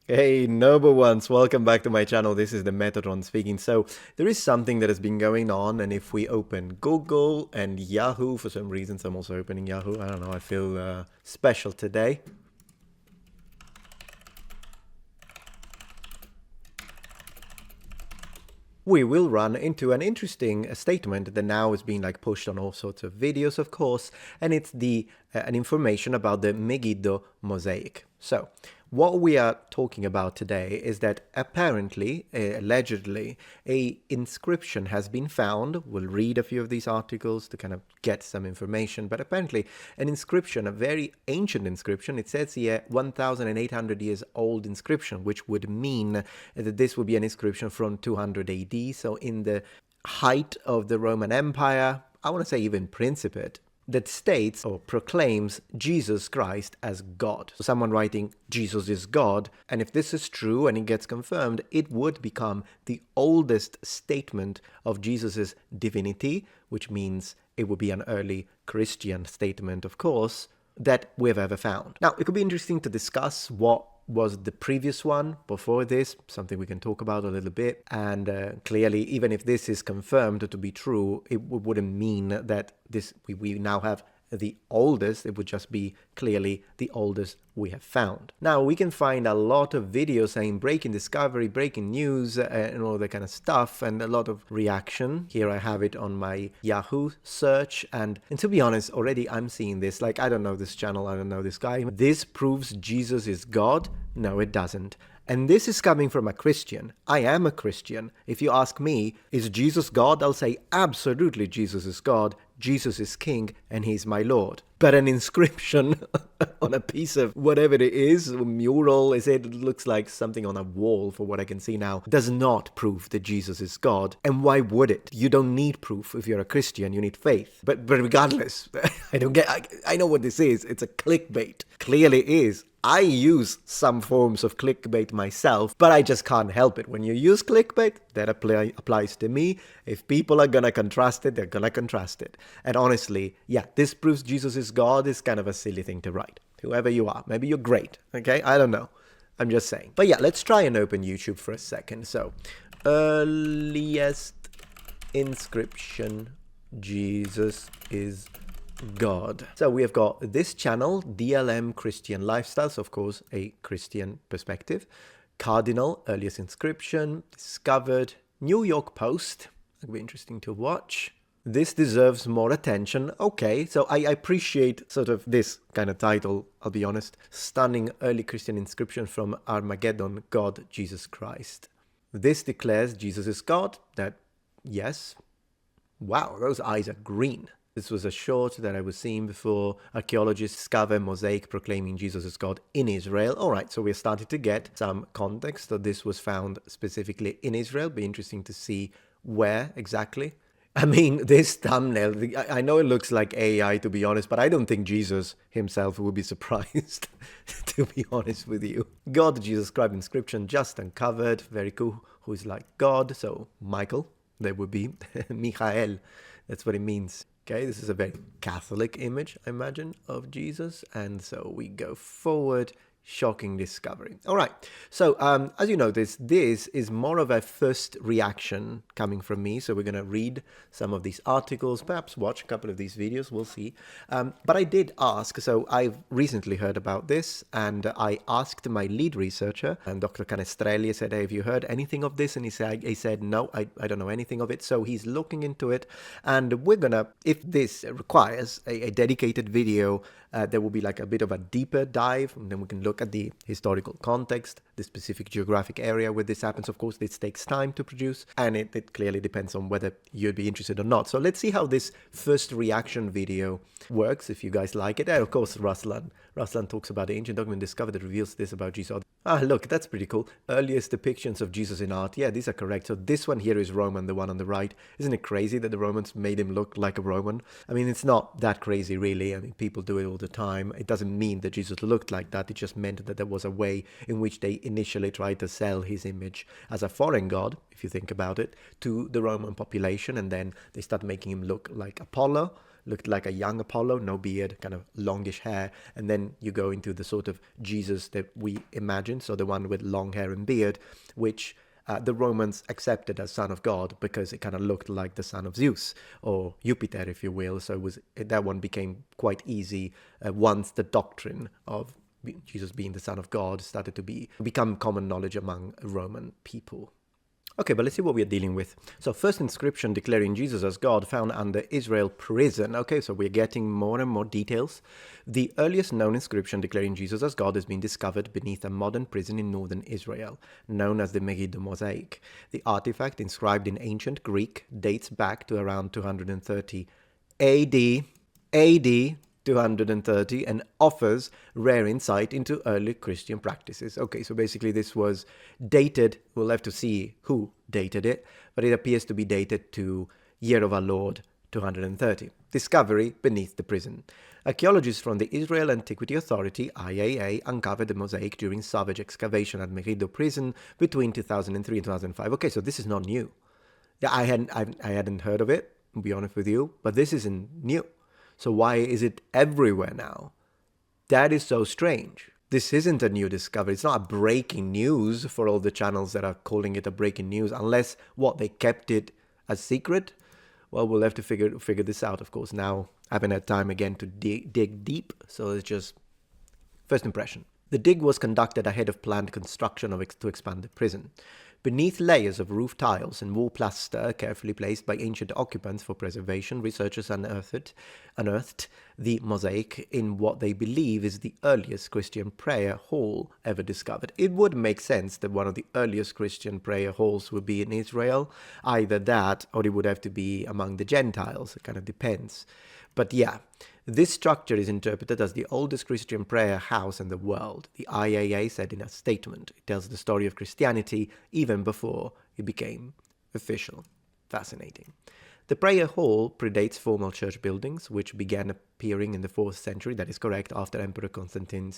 Hey, noble ones, welcome back to my channel. This is the Metatron speaking. So, there is something that has been going on, and if we open Google and Yahoo, for some reasons I'm also opening Yahoo. I don't know, I feel special today. We will run into an interesting statement that now is being pushed on all sorts of videos, of course, and it's the an information about the Megiddo mosaic. So, what we are talking about today is that apparently, allegedly, a inscription has been found. We'll read a few of these articles to kind of get some information, but apparently an inscription, a very ancient inscription, it says here 1,800 years old inscription, which would mean that this would be an inscription from 200 AD, so in the height of the Roman Empire, I want to say even Principate, that states or proclaims Jesus Christ as God. So someone writing Jesus is God, and if this is true and it gets confirmed, it would become the oldest statement of Jesus's divinity, which means it would be an early Christian statement, of course, that we've ever found. Now, it could be interesting to discuss what was the previous one before this, something we can talk about a little bit. And clearly, even if this is confirmed to be true, it wouldn't mean that we now have the oldest. It would just be clearly the oldest we have found. Now, we can find a lot of videos saying breaking discovery, breaking news, and all that kind of stuff, and a lot of reaction. Here I have it on my Yahoo search, and to be honest, already I'm seeing this. I don't know this channel, I don't know this guy. This proves Jesus is God? No, it doesn't. And this is coming from a Christian. I am a Christian. If you ask me, is Jesus God? I'll say absolutely Jesus is God. Jesus is King and He's my Lord. But an inscription on a piece of whatever it is, a mural, it looks like something on a wall for what I can see now, does not prove that Jesus is God. And why would it? You don't need proof if you're a Christian, you need faith. But regardless, I know what this is. It's a clickbait. Clearly is. I use some forms of clickbait myself, but I just can't help it. When you use clickbait, that applies to me. If people are gonna contrast it, they're gonna contrast it. And honestly, yeah, this proves Jesus is God is kind of a silly thing to write. Whoever you are, maybe you're great, okay? I don't know. I'm just saying. But yeah, let's try and open YouTube for a second. So, earliest inscription, Jesus is God. So we have got this channel, DLM Christian Lifestyles, of course, a Christian perspective. Cardinal, earliest inscription, discovered. New York Post, it'll be interesting to watch. This deserves more attention. Okay, so I appreciate sort of this kind of title, I'll be honest. Stunning early Christian inscription from Armageddon, God, Jesus Christ. This declares Jesus is God. That, yes. Wow, those eyes are green. This was a short that I was seeing before. Archaeologists discover Mosaic proclaiming Jesus as God in Israel. All right, so we're starting to get some context that this was found specifically in Israel. Be interesting to see where exactly. I mean, this thumbnail, I know it looks like AI, to be honest, but I don't think Jesus himself would be surprised, to be honest with you. God, Jesus Christ inscription just uncovered. Very cool. Who is like God? So Michael, there would be. Michael, that's what it means. Okay, this is a very Catholic image, I imagine, of Jesus. And so we go forward. Shocking discovery. All right. So as you notice, this is more of a first reaction coming from me. So we're going to read some of these articles, perhaps watch a couple of these videos. We'll see. But I did ask. So I've recently heard about this, and I asked my lead researcher, and Dr. Canestrelli. I said, hey, have you heard anything of this? And he said, no, I don't know anything of it. So he's looking into it, and we're gonna, if this requires a dedicated video, there will be like a bit of a deeper dive, and then we can look at the historical context, the specific geographic area where this happens. Of course, this takes time to produce, and it clearly depends on whether you'd be interested or not. So let's see how this first reaction video works, if you guys like it. And of course, Ruslan talks about the ancient document discovered that reveals this about Jesus. Ah, look, that's pretty cool. Earliest depictions of Jesus in art. Yeah, these are correct. So this one here is Roman, the one on the right. Isn't it crazy that the Romans made him look like a Roman? I mean, it's not that crazy, really. I mean, people do it all the time. It doesn't mean that Jesus looked like that. It just meant that there was a way in which they initially tried to sell his image as a foreign god, if you think about it, to the Roman population. And then they start making him look like Apollo, looked like a young Apollo, no beard, kind of longish hair. And then you go into the sort of Jesus that we imagine, so the one with long hair and beard, which the Romans accepted as son of God because it kind of looked like the son of Zeus, or Jupiter, if you will. So that one became quite easy once the doctrine of Jesus being the son of God started to become common knowledge among Roman people. Okay, but let's see what we are dealing with. So first inscription declaring Jesus as God found under Israel prison. Okay, so we're getting more and more details. The earliest known inscription declaring Jesus as God has been discovered beneath a modern prison in northern Israel, known as the Megiddo Mosaic. The artifact, inscribed in ancient Greek, dates back to around 230 AD 230, and offers rare insight into early Christian practices. Okay, so basically this was dated, we'll have to see who dated it, but it appears to be dated to year of our Lord 230. Discovery beneath the prison. Archaeologists from the Israel Antiquity Authority, IAA, uncovered the mosaic during savage excavation at Megiddo prison between 2003 and 2005. Okay, so this is not new. Yeah, I hadn't heard of it, to be honest with you, but this isn't new. So why is it everywhere now? That is so strange. This isn't a new discovery. It's not a breaking news for all the channels that are calling it a breaking news, unless, they kept it a secret? Well, we'll have to figure this out, of course. Now, I haven't had time again to dig deep, so it's just first impression. The dig was conducted ahead of planned construction to expand the prison. Beneath layers of roof tiles and wall plaster carefully placed by ancient occupants for preservation, researchers unearthed the mosaic in what they believe is the earliest Christian prayer hall ever discovered. It would make sense that one of the earliest Christian prayer halls would be in Israel. Either that, or it would have to be among the Gentiles. It kind of depends. But yeah, this structure is interpreted as the oldest Christian prayer house in the world. The IAA said in a statement. It tells the story of Christianity even before it became official. Fascinating. The prayer hall predates formal church buildings, which began appearing in the 4th century, that is correct, after Emperor Constantine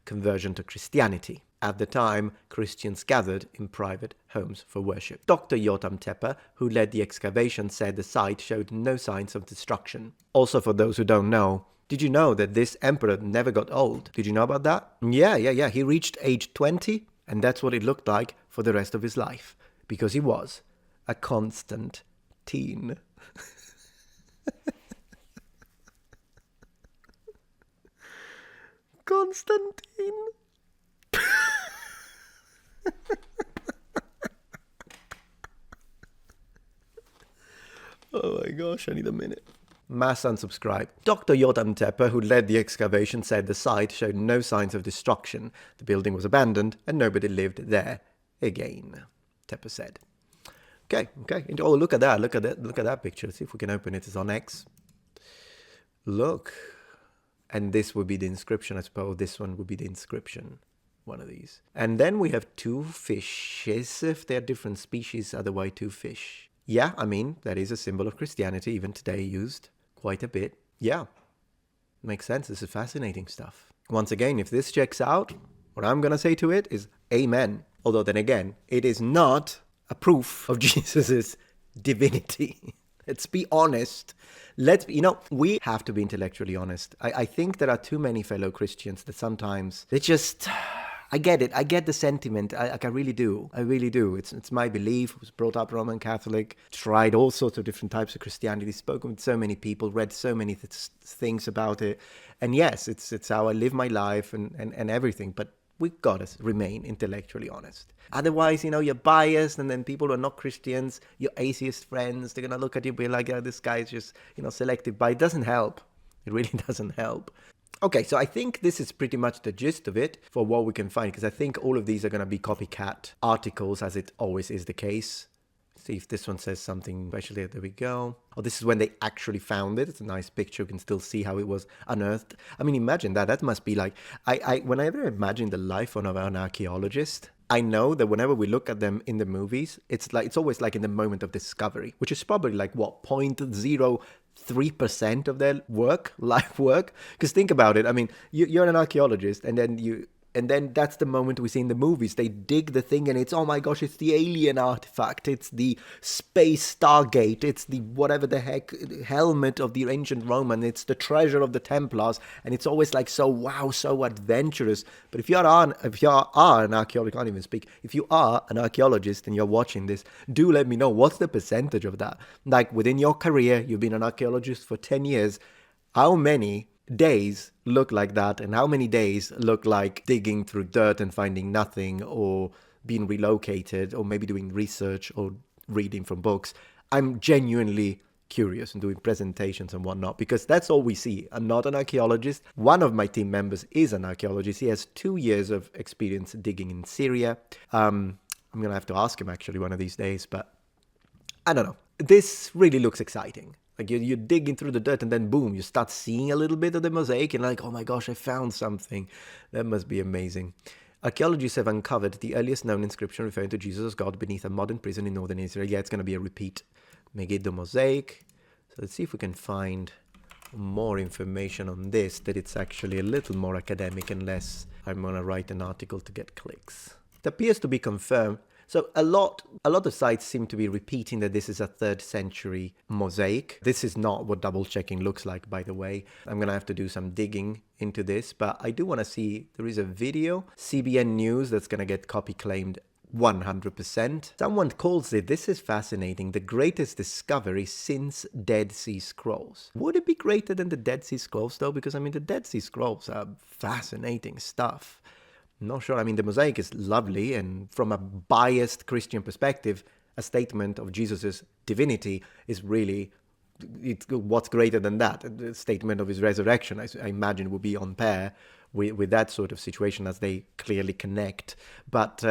conversion to Christianity. At the time, Christians gathered in private homes for worship. Dr. Yotam Tepe, who led the excavation, said the site showed no signs of destruction. Also, for those who don't know, did you know that this emperor never got old? Did you know about that? Yeah. He reached age 20, and that's what it looked like for the rest of his life, because he was a constant teen. Constantine. Oh my gosh, I need a minute. Mass unsubscribe. Dr. Yotam Tepe, who led the excavation, said the site showed no signs of destruction. The building was abandoned and nobody lived there again, Tepe said. Okay. Oh, look at that. Look at that picture. Let's see if we can open it. It's on X. Look. And this would be the inscription, I suppose. This one would be the inscription. One of these. And then we have 2 fishes. If they're different species, otherwise 2 fish. Yeah, I mean, that is a symbol of Christianity, even today used quite a bit. Yeah. Makes sense. This is fascinating stuff. Once again, if this checks out, what I'm going to say to it is amen. Although then again, it is not a proof of Jesus's divinity. Let's be honest. We have to be intellectually honest. I think there are too many fellow Christians that sometimes they just, I get it. I get the sentiment. I really do. I really do. It's my belief. I was brought up Roman Catholic, tried all sorts of different types of Christianity, spoken with so many people, read so many things about it. And yes, it's how I live my life and everything. But we've got to remain intellectually honest. Otherwise, you're biased, and then people who are not Christians, your atheist friends, they're going to look at you and be like, oh, this guy's just, selective. But it doesn't help. It really doesn't help. Okay, so I think this is pretty much the gist of it for what we can find, because I think all of these are going to be copycat articles, as it always is the case. See if this one says something especially. There we go. Oh, this is when they actually found it. It's a nice picture. You can still see how it was unearthed. I mean, imagine that. That must be like, whenever I imagine the life of an archaeologist, I know that whenever we look at them in the movies, it's always like in the moment of discovery, which is probably like 0.03% of their life work. Because think about it. I mean, you're an archaeologist, and then you And then that's the moment we see in the movies. They dig the thing and it's, oh my gosh, it's the alien artifact. It's the space Stargate. It's the whatever the heck helmet of the ancient Roman. It's the treasure of the Templars. And it's always like so, wow, so adventurous. But if you are an archaeologist, I can't even speak. If you are an archaeologist and you're watching this, do let me know what's the percentage of that. Like within your career, you've been an archaeologist for 10 years. How many days look like that, and how many days look like digging through dirt and finding nothing, or being relocated, or maybe doing research or reading from books? I'm genuinely curious and doing presentations and whatnot, because that's all we see. I'm not an archaeologist. One of my team members is an archaeologist. He has 2 years of experience digging in Syria. I'm gonna have to ask him actually one of these days, but I don't know. This really looks exciting. Like you're digging through the dirt and then boom, you start seeing a little bit of the mosaic and like, oh my gosh, I found something. That must be amazing. Archaeologists have uncovered the earliest known inscription referring to Jesus as God beneath a modern prison in northern Israel. Yeah, it's going to be a repeat. Megiddo mosaic. So let's see if we can find more information on this, that it's actually a little more academic and less I'm going to write an article to get clicks. It appears to be confirmed. So a lot of sites seem to be repeating that this is a 3rd century mosaic. This is not what double checking looks like, by the way. I'm going to have to do some digging into this, but I do want to see, there is a video, CBN News, that's going to get copy claimed 100%. Someone calls it, this is fascinating, the greatest discovery since Dead Sea Scrolls. Would it be greater than the Dead Sea Scrolls though? Because I mean, the Dead Sea Scrolls are fascinating stuff. Not sure. I mean, the mosaic is lovely, and from a biased Christian perspective, a statement of Jesus's divinity is really, what's greater than that? The statement of his resurrection, I imagine, would be on pair with that sort of situation, as they clearly connect. But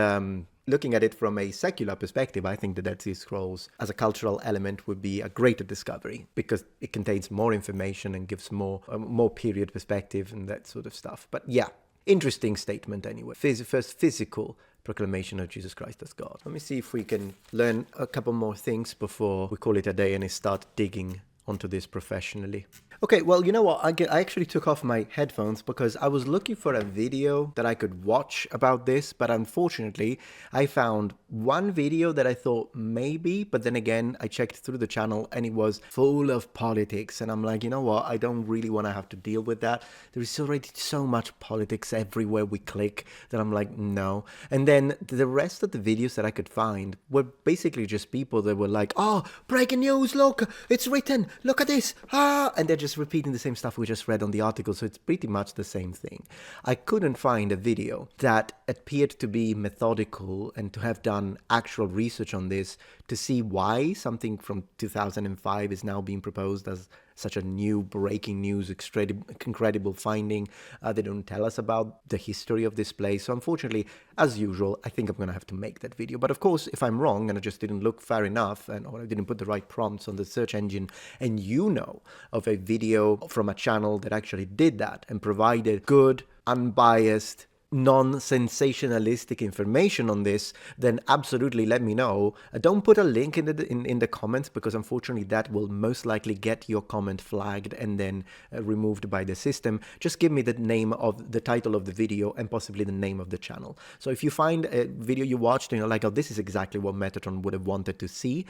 looking at it from a secular perspective, I think the Dead Sea Scrolls as a cultural element would be a greater discovery, because it contains more information and gives more period perspective and that sort of stuff. But yeah. Interesting statement anyway. First physical proclamation of Jesus Christ as God. Let me see if we can learn a couple more things before we call it a day and start digging onto this professionally. Okay, well, you know what? I actually took off my headphones because I was looking for a video that I could watch about this, but unfortunately, I found one video that I thought maybe, but then again, I checked through the channel and it was full of politics, and I'm like, you know what? I don't really want to have to deal with that. There is already so much politics everywhere we click that I'm like, no. And then the rest of the videos that I could find were basically just people that were like, oh, breaking news, look, it's written, look at this, and they're just repeating the same stuff we just read on the article, so it's pretty much the same thing. I couldn't find a video that appeared to be methodical and to have done actual research on this to see why something from 2005 is now being proposed as such a new breaking news, incredible finding. They don't tell us about the history of this place. So unfortunately, as usual, I think I'm going to have to make that video. But of course, if I'm wrong and I just didn't look far enough, or I didn't put the right prompts on the search engine, and you know of a video from a channel that actually did that and provided good, unbiased, non-sensationalistic information on this, then absolutely let me know. Don't put a link in the comments, because unfortunately that will most likely get your comment flagged and then removed by the system. Just give me the name of the title of the video and possibly the name of the channel. So if you find a video you watched and you're like, oh, this is exactly what Metatron would have wanted to see,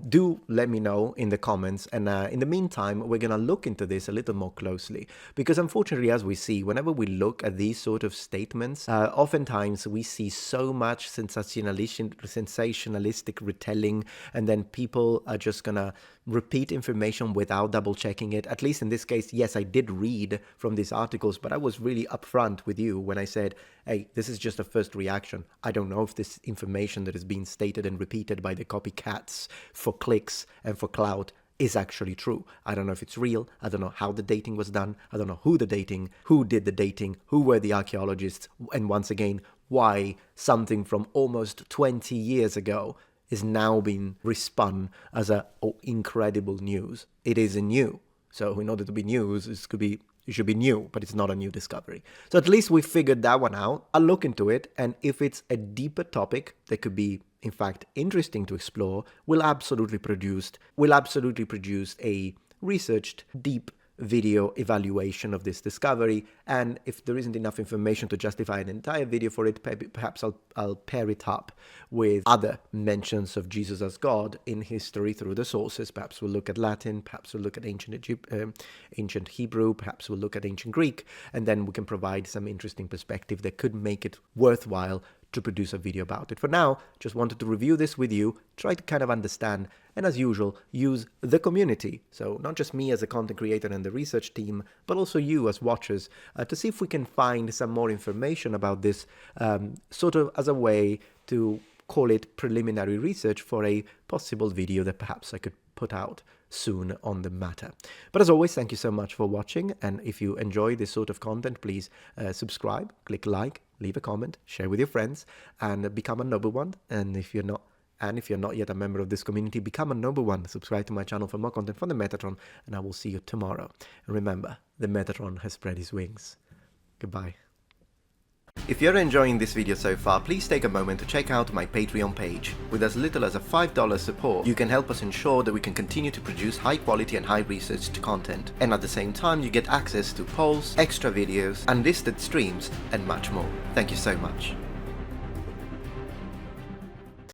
do let me know in the comments. And in the meantime, we're gonna look into this a little more closely, because unfortunately, as we see, whenever we look at these sort of statements, oftentimes we see so much sensationalistic retelling, and then people are just gonna repeat information without double checking it. At least in this case, yes, I did read from these articles, but I was really upfront with you when I said, hey, this is just a first reaction. I don't know if this information that is being stated and repeated by the copycats for clicks and for clout is actually true. I don't know if it's real. I don't know how the dating was done. I don't know who did the dating, who were the archaeologists, and once again, why something from almost 20 years ago is now being respun as incredible news. It isn't new. So in order to be news, it should be new, but it's not a new discovery. So at least we figured that one out. I'll look into it, and if it's a deeper topic that could be, in fact, interesting to explore, we'll absolutely produce a researched, deep video evaluation of this discovery, and if there isn't enough information to justify an entire video for it, perhaps I'll pair it up with other mentions of Jesus as God in history through the sources. Perhaps we'll look at Latin, perhaps we'll look at ancient Hebrew, perhaps we'll look at ancient Greek, and then we can provide some interesting perspective that could make it worthwhile to produce a video about it. For now, just wanted to review this with you, try to kind of understand, and as usual, use the community, so not just me as a content creator and the research team, but also you as watchers, to see if we can find some more information about this, sort of as a way to call it preliminary research for a possible video that perhaps I could put out soon on the matter. But as always, thank you so much for watching, and if you enjoy this sort of content, please subscribe, click like, leave a comment, share with your friends, and become a noble one. And if you're not yet a member of this community, become a noble one. Subscribe to my channel for more content from the Metatron, and I will see you tomorrow. And remember, the Metatron has spread his wings. Goodbye. If you're enjoying this video so far, please take a moment to check out my Patreon page. With as little as a $5 support, you can help us ensure that we can continue to produce high quality and high researched content. And at the same time, you get access to polls, extra videos, unlisted streams, and much more. Thank you so much.